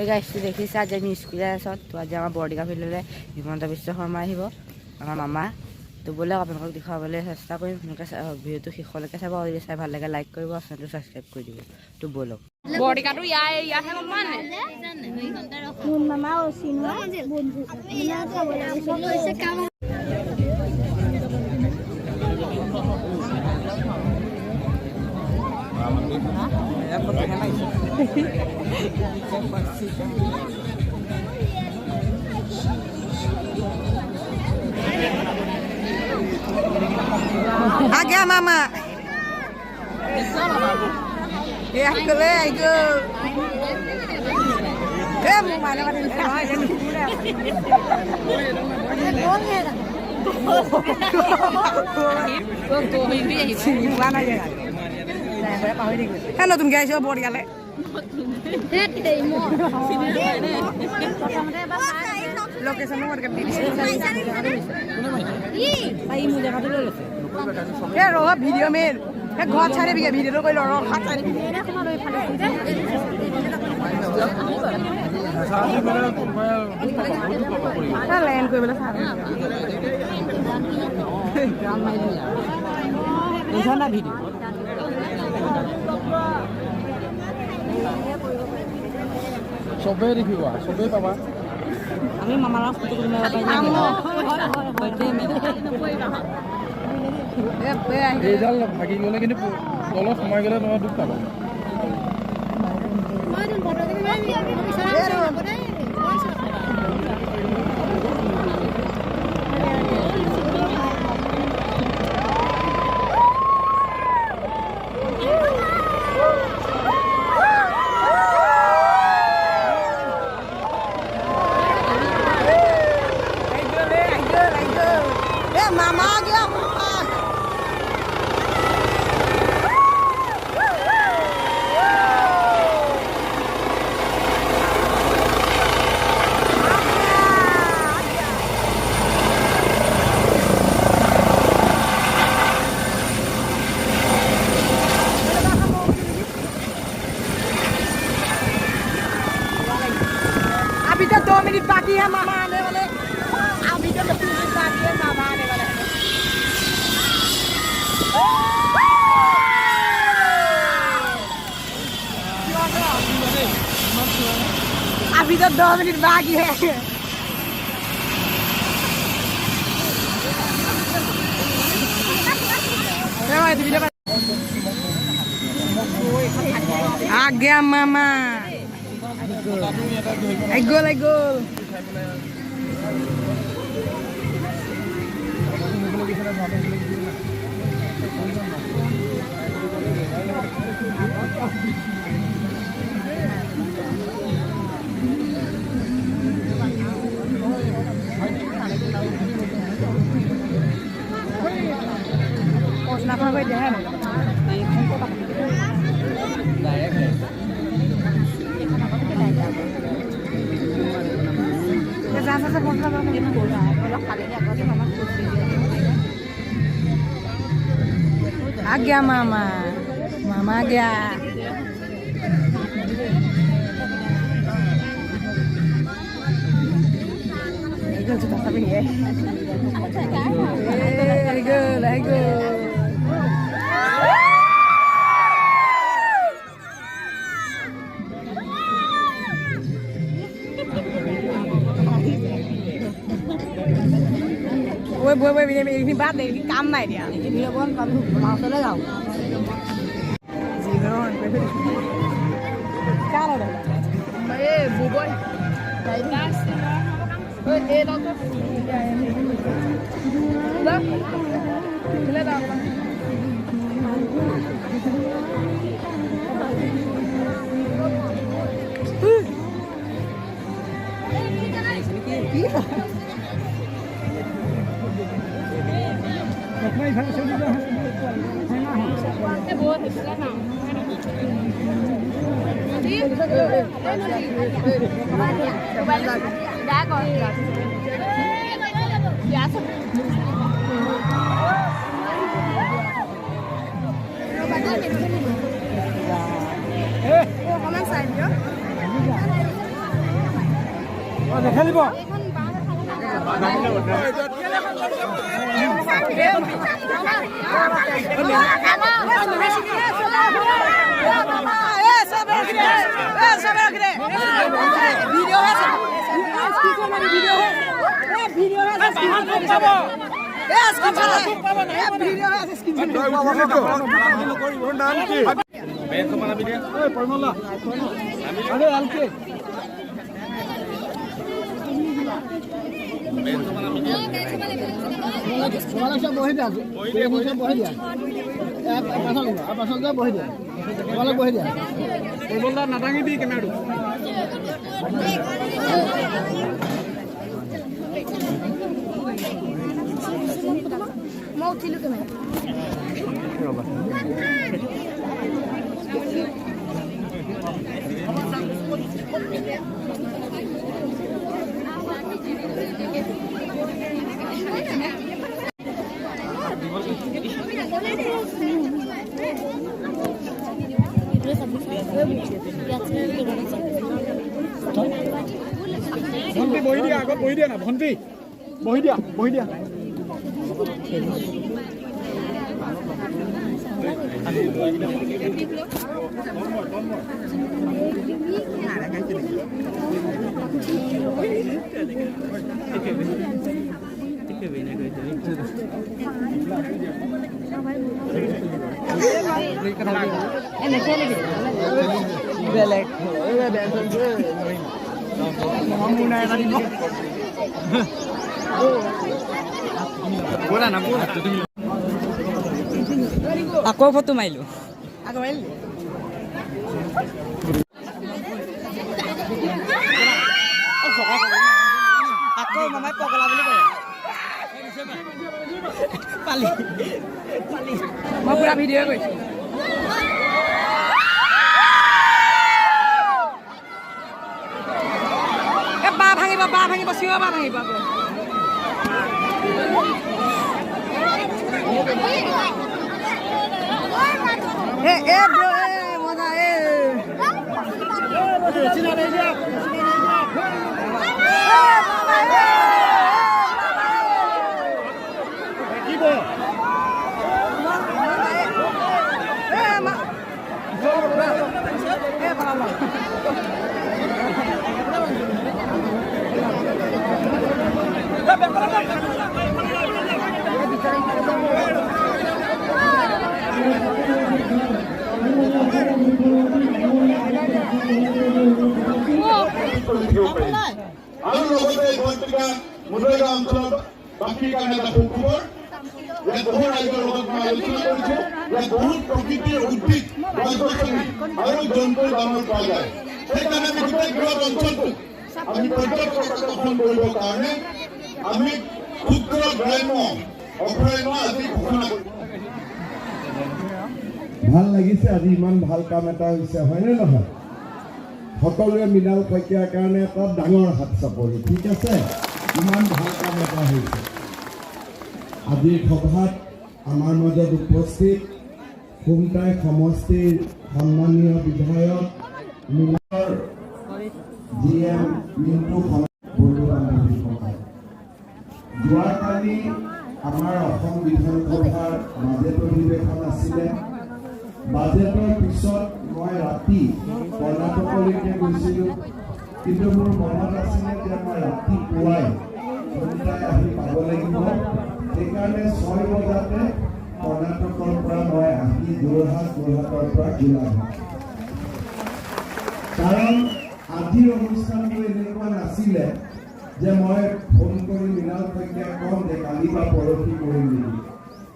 এই গাইজটো দেখিছে আজি আমি স্কুলে আছোঁ তো আজি আমাৰ বৰদিকা ফিল্ডলৈ হিমন্ত বিশ্ব শৰ্মা আহিব আমাৰ মামা তো বোলে আপোনালোকক দেখুৱাবলৈ চেষ্টা কৰিম আপোনালোকে ভিডিঅ'টো শেষলৈকে চাব যদি চাই ভাল লাগে লাইক কৰিব চেনেলটো ছাবস্ক্ৰাইব কৰি দিব তো ব'লক বৰদিকাটো ইয়াতহে মামা নে মোৰ মামা অচিনোৱা বন্ধু आ गया मामा ये आइगले आइगो ए माने माने है ये पूरा कौन है तो भी सिवाना ये मैं पावे दी है नतुन गाइस बोर्ड गाले हेड डेमो लोकेशन नोट कर दी भाई मुझे का तो ले ए रो वीडियो में ए घर छाड़े भी वीडियो तो कोई रो हाथ छाड़े मेरा को रो फाले ना लैंड कोई बोला सारा ग्राम में ऐसा ना वीडियो सबे देखिबा सबे पाबा আমি মামাৰ ফটো তুলিব পাৰিম এইডাল ভাগি গ'লে কিন্তু তলত সোমাই গ'লে তোমাৰ দুখ পাবা अभी तो 2 मिनट बाकी है मामा आने वाले अभी तो 2 मिनट बाकी है मामा आने वाले अभी तो 2 मिनट बाकी है आ गया मामा I go. आ गया मामा आ गया Ôi ini bát này cái cam này nhỉ? Cái video con vào tới đây rồi. Gì rồi? Cá đâu đấy? Mấy bù bơi. Đấy. Ơi, ê đâu cơ? Đó. Cái này đâu? Hãy subscribe cho kênh Ghiền Mì Gõ để không bỏ lỡ những video hấp dẫn. খেলিব বহি দিয়া বহি দিয়া পাছত বহি দিয়া তোমালোক বহি দিয়া টেবুলটা নাদাঙিবি কেমেৰাটো মই উঠিলো কেমেৰা ভণ্টি বহি দিয়া আগত বহি দিয়া না ভণ্টি বহি দিয়া আকৌ ফটো মাৰিলো আকৌ মামাই পগলা বুলি কয় পালি মই পুৰা ভিডিঅ' কৰিছো বাঁহ ভাঙিব চিঞৰ বাঁহ ভাঙিব আৰু লগতে পত্ৰিকা মুদৈগাঁও অঞ্চলত বাকীৰ কাৰণে এটা সুখবৰ ইয়াত বহু ৰাইজৰ লগত মই আলোচনা কৰিছোঁ ইয়াত বহুত প্ৰকৃতিৰ উদ্ভিদ গছ-গছনি আৰু জন্তুৰ দামৰ পোৱা যায় সেইকাৰণে আমি গোটেই বৃহৎ অঞ্চলটো আমি পৰ্যটক আকৰ্ষণ কৰিবৰ কাৰণে আমি ক্ষুদ্ৰ গ্ৰাম্য অভয়াৰণ্য আজি ঘোষণা কৰিছোঁ ভাল লাগিছে আজি ইমান ভাল কাম এটা হৈছে হয়নে নহয় সকলোৱে মৃণাল শইকীয়াৰ কাৰণে এটা ডাঙৰ হাত চাপৰি ঠিক আছে ইমান ভাল কাম এটা হৈছে আজিৰ সভাত আমাৰ মাজত উপস্থিত খুমটাই সমষ্টিৰ সন্মানীয় বিধায়ক মৃণালৰ GM মিণ্টু যোৱাকালি আমাৰ অসম বিধানসভাৰ বাজেট অধিৱেশন আছিলে বাজেটৰ পিছত মই ৰাতি কৰ্ণাটকলৈকে গৈছিলোঁ কিন্তু মোৰ মনত আছিলে যে মই ৰাতিপুৱাই খুমটাই আহি পাব লাগিব সেইকাৰণে 6 বজাতে কৰ্ণাটকৰ পৰা মই আহি যোৰহাটৰ পৰা গোলাঘাট কাৰণ আজিৰ অনুষ্ঠানটো এনেকুৱা নাছিলে যে মই ফোন কৰি মৃণাল শইকীয়াক কম যে কালি বা পৰহি কৰিম নেকি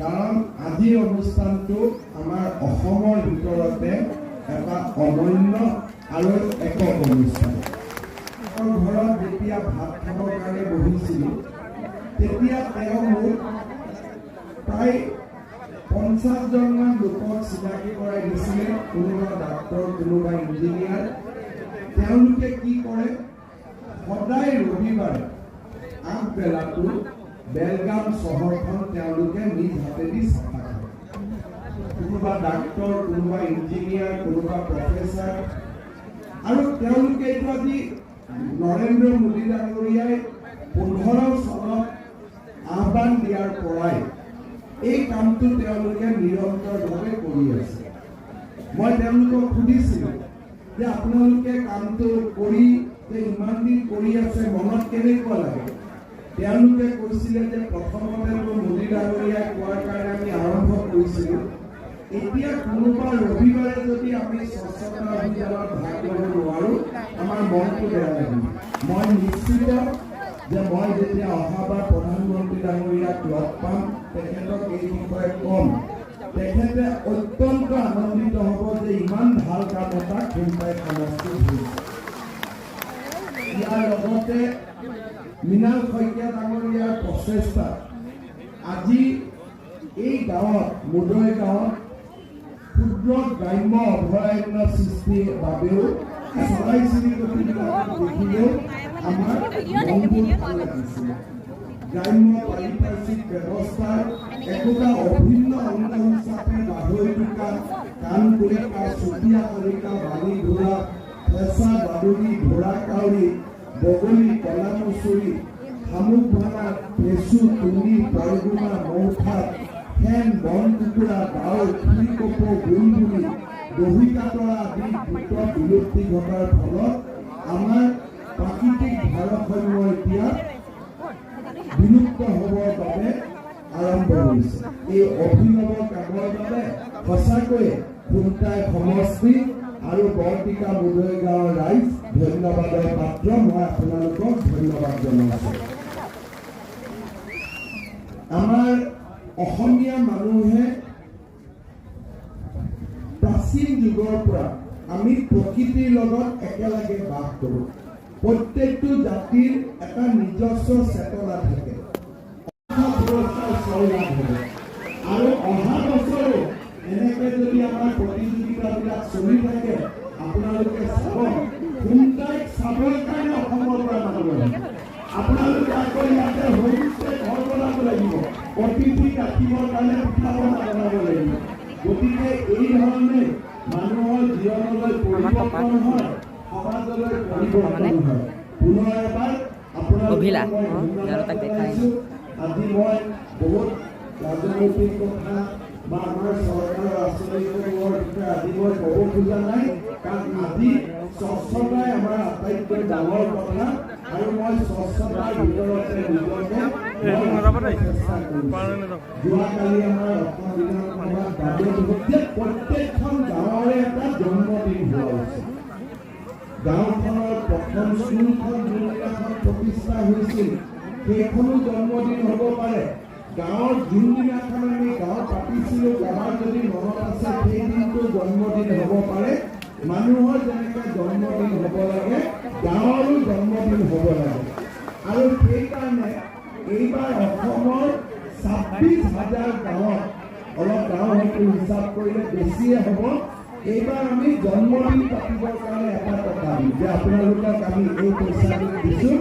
কাৰণ আজিৰ অনুষ্ঠানটো আমাৰ অসমৰ ভিতৰতে এটা অনন্য আৰু একক অনুষ্ঠান ঘৰত যেতিয়া ভাত খাবৰ কাৰণে বহিছিলোঁ তেতিয়া তেওঁ মোক প্ৰায় 50জনমান লোকক চিনাকি কৰাই দিছিলে কোনোবা ডাক্তৰ কোনোবা ইঞ্জিনিয়াৰ তেওঁলোকে কি কৰে সদায় ৰবিবাৰে আগবেলাটো বেলগাম চহৰখন তেওঁলোকে নিজ হাতেদি চাফা কৰে কোনোবা ডাক্তৰ কোনোবা ইঞ্জিনিয়াৰ কোনোবা প্ৰফেচাৰ আৰু তেওঁলোকে এইটো আজি নৰেন্দ্ৰ মোদী ডাঙৰীয়াই 15 চনত আহ্বান দিয়াৰ পৰাই এই কামটো তেওঁলোকে নিৰন্তৰভাৱে কৰি আছে। মই তেওঁলোকক সুধিছিলোঁ যে আপোনালোকে কামটো কৰি যে ইমান দিন কৰি আছে মনত কেনেকুৱা লাগে? তেওঁলোকে কৈছিলে যে প্ৰথমতে মোদী ডাঙৰীয়াই কোৱাৰ কাৰণে আমি আৰম্ভ কৰিছিলোঁ। এতিয়া কোনোবা ৰবিবাৰে যদি আমি স্বচ্ছতা অভিযানত ভাগ ল'ব নোৱাৰোঁ আমাৰ মনটো বেয়া লাগিব। মই নিশ্চিত যে মই যেতিয়া অহাবাৰ প্ৰধানমন্ত্ৰী ডাঙৰীয়াক লগ পাম তেখেতক এই বিষয়ে ক'ম। তেখেতে অত্যন্ত আনন্দিত হ'ব যে ইমান ভাল কাম এটা খুমটাই সমষ্টিত হৈছে। ইয়াৰ লগতে মৃণাল শইকীয়া ডাঙৰীয়াৰ প্ৰচেষ্টা আজি এই গাঁৱত মুদৈ গাঁৱত ক্ষুদ্ৰ গ্ৰাম্য অভয়াৰণ্য সৃষ্টিৰ বাবেও চৰাই চিৰিকটিবিলাক দেখিলেও আমাৰ মনবোৰ ভাল লাগিছিলে। গ্ৰাম্য পাৰিপাৰ্শ্বিক ব্যৱস্থাৰ একোটা অভিন্ন অংগ হিচাপে বাঢ়ৈটোকা, কাণকৰিকা, চুতীয়া কলিকা, বালি ঘোঁৰা, ফেঁচা, বাদুলি, ঘোঁৰা কাউৰী, বগলী, কলা মচুৰি, শামুক ভাঙা, পেচু, তুলি, বৰগুনা, মৌঠাত, ফেন, বন কুকুৰা, ডাউৰ, ফুলকপৌ, বুলবুলি, দহি কাটৰা আদি দ্ৰুত বিলুপ্তি ঘটাৰ ফলত আমাৰ প্ৰাকৃতিক ভাৰসাম্য এতিয়া বিলুপ্ত হ'বৰ বাবে আৰম্ভ হৈছে। এই অভিনৱ কামৰ বাবে সঁচাকৈয়ে খুমটাই সমষ্টি আৰু বৰটিকা মুদৈ গাঁৱৰ ৰাইজ ধন্যবাদৰ পাত্ৰ। মই আপোনালোকক ধন্যবাদ জনাইছোঁ। আমাৰ অসমীয়া মানুহে প্ৰাচীন যুগৰ পৰা আমি প্ৰকৃতিৰ লগত একেলগে বাস কৰোঁ। প্ৰত্যেকটো জাতিৰ এটা নিজস্ব চেতনা থাকে। আৰু অহা বছৰো এনেকে যদি আমাৰ প্ৰতিযোগিতাবিলাক চলি থাকে আপোনালোকে চাব, খুমটাইক চাবৰ কাৰণে অসমৰ পৰা মানুহ আহিব। আপোনালোকে আকৌ ইয়াতে হোমষ্টে ঘৰ বনাব লাগিব, অতিথিক ৰাখিবৰ কাৰণে পিঠা পনা বনাব লাগিব। গতিকে এই ধৰণে মানুহৰ জীৱনলৈ পৰিৱৰ্তন হয়, সমাজলৈ পৰিৱৰ্তন হয়। পুনৰ এবাৰ আপোনালোকক মই ধন্যবাদ জনাইছোঁ। আজি মই বহুত ৰাজনৈতিক কথা বা আমাৰ চৰকাৰৰ আঁচনিসমূহৰ বিষয়ে আজি মই ক'ব খোজা নাই, কাৰণ আজি স্বচ্ছতাই আমাৰ আটাইতকৈ ডাঙৰ কথা আৰু মই স্বচ্ছতাৰ ভিতৰতে নিজকে চেষ্টা কৰিছোঁ। যোৱাকালি আমাৰ অসম বিধানসভাত বাজেট হৈছে প্ৰত্যেকখন গাঁৱৰে এটা জন্মদিন হোৱা হৈছে। গাঁওখনৰ প্ৰথম স্কুলখন যোনদিনাখন প্ৰতিষ্ঠা হৈছিল সেইখনো জন্মদিন হ'ব পাৰে। গাঁৱৰ যোনদিনাখন আমি গাঁও পাতিছিলোঁ কাৰোবাৰ যদি মনত আছে সেই দিনটো জন্মদিন হ'ব পাৰে। মানুহৰ যেনেকৈ জন্মদিন হ'ব লাগে গাঁৱৰো জন্মদিন হ'ব লাগে। আৰু সেইকাৰণে এইবাৰ অসমৰ 26,000 গাঁৱত, অলপ গাঁও হয়তো হিচাপ কৰিলে বেছিয়ে হ'ব, এইবাৰ আমি জন্মদিন পাতিবৰ কাৰণে এটা কথা দিম যে আপোনালোকক আমি এই পইচাটো দিছোঁ,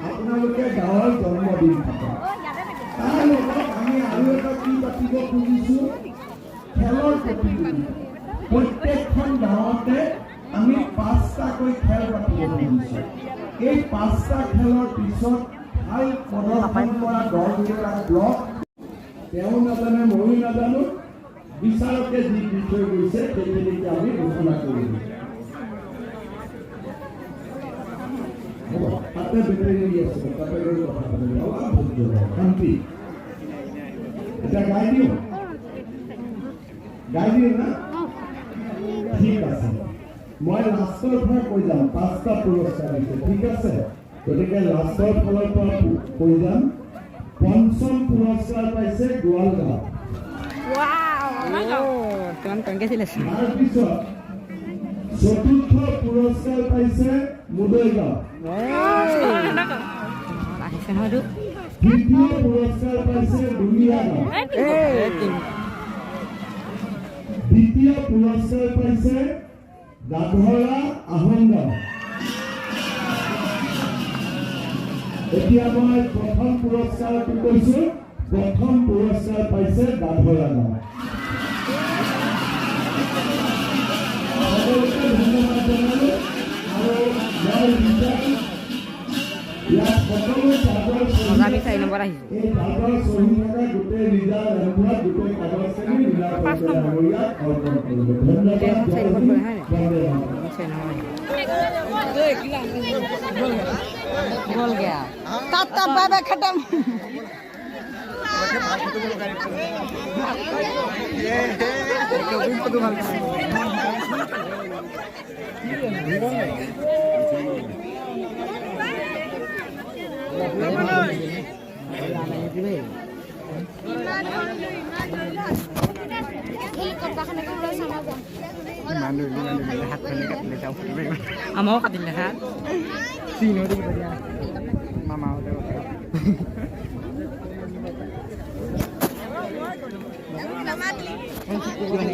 আপোনালোকে গাঁৱৰ জন্মদিন পাতক। তাৰ লগত আমি আৰু এটা কি পাতিব খুজিছোঁ, খেলৰ প্ৰতিযোগিতা। প্ৰত্যেকখন গাঁৱতে আমি 5টাকৈ খেল পাতিব খুজিছোঁ। এই 5টা খেলৰ পিছত ভাল প্ৰদৰ্শন কৰা দলকেইটা ব্লক, তেওঁ নাজানে ময়ো নাজানো, বিচাৰকে যি বিষয় গৈছে সেইখিনিকে আমি ঘোষণা কৰিম। হ'ব, তাতে বেটেৰী আছে, তাতে গৈ কথা পাতিম, অলপ ধৈৰ্য শান্তি। এতিয়া গাই দিওঁ না? ঠিক আছে, মই লাষ্টৰ পৰা কৈ যাম। 5টা পুৰস্কাৰ দিছে, ঠিক আছে? গতিকে লাষ্টৰ ফালৰ পৰা কৈ যাম। পঞ্চম পুৰস্কাৰ পাইছে গোৱালগাঁও। কংগ্ৰেচুলেশ্যন। তাৰপিছত চতুৰ্থ পুৰস্কাৰ পাইছে মুদৈ গাঁও। আহিছে নহয়তো। তৃতীয় পুৰস্কাৰ পাইছে দুলীয়া গাঁও। দ্বিতীয় পুৰস্কাৰ পাইছে গাধৰা আহোম গাঁও। এতিয়া মই প্ৰথম পুৰস্কাৰটো কৈছোঁ। প্ৰথম পুৰস্কাৰ পাইছে গাধৰা গাঁও। সকলোকে ধন্যবাদ জনালোঁ আৰু মই বিচাৰিম সকলো চাৰ্জৰ মজা আমি 4 নম্বৰ আহিছোঁ। এই চাৰ্জৰ চহী থকা গোটেই ৰিজাল্ট এলবাম গোটেই কাগজখিনি নীলাকণ্ঠ ডাঙৰীয়াক অৰ্পণ কৰিব। ধন্যবাদ। চাৰি নম্বৰ পৰে হয় বন্দে মাতৰম। बोल गया तब बाय बाय खत्म আমাও কাটিলে হা Sino itu kita dia. Mama udah.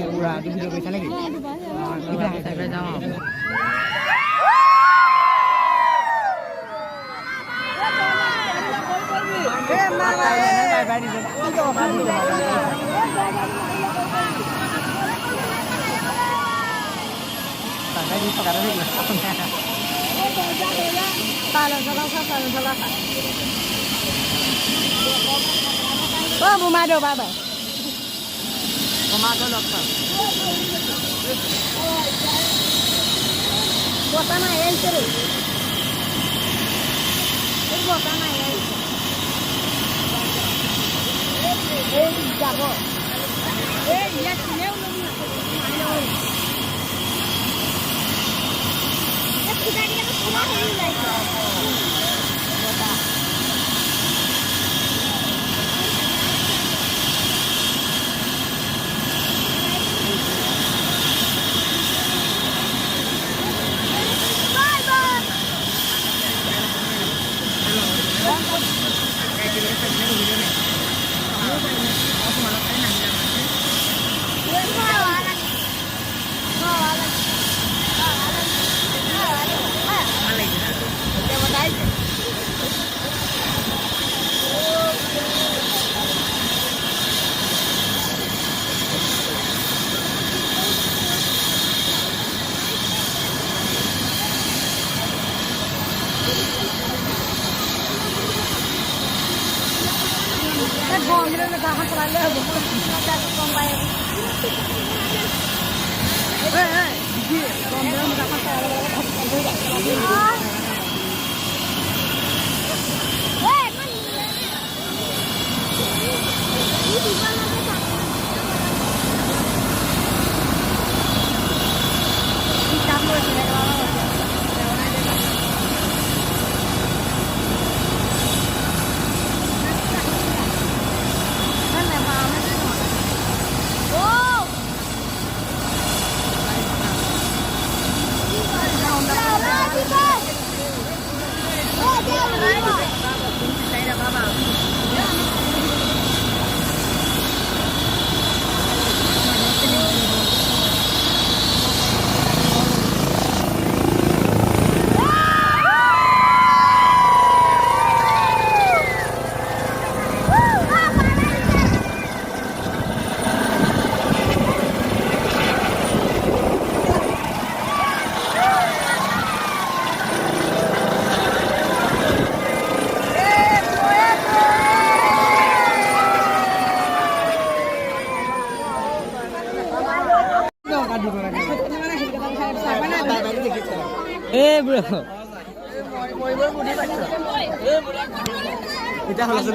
Pura di video ke sana lagi. Kita sampai jauh. Mama bye di sana. Tadi sekarang ni. Oh, Bumado, bye-bye. Bumado, dokter. Buatan ayam terus. Ini buatan ayam. Jago. Ya, sini udah bro. Kita harus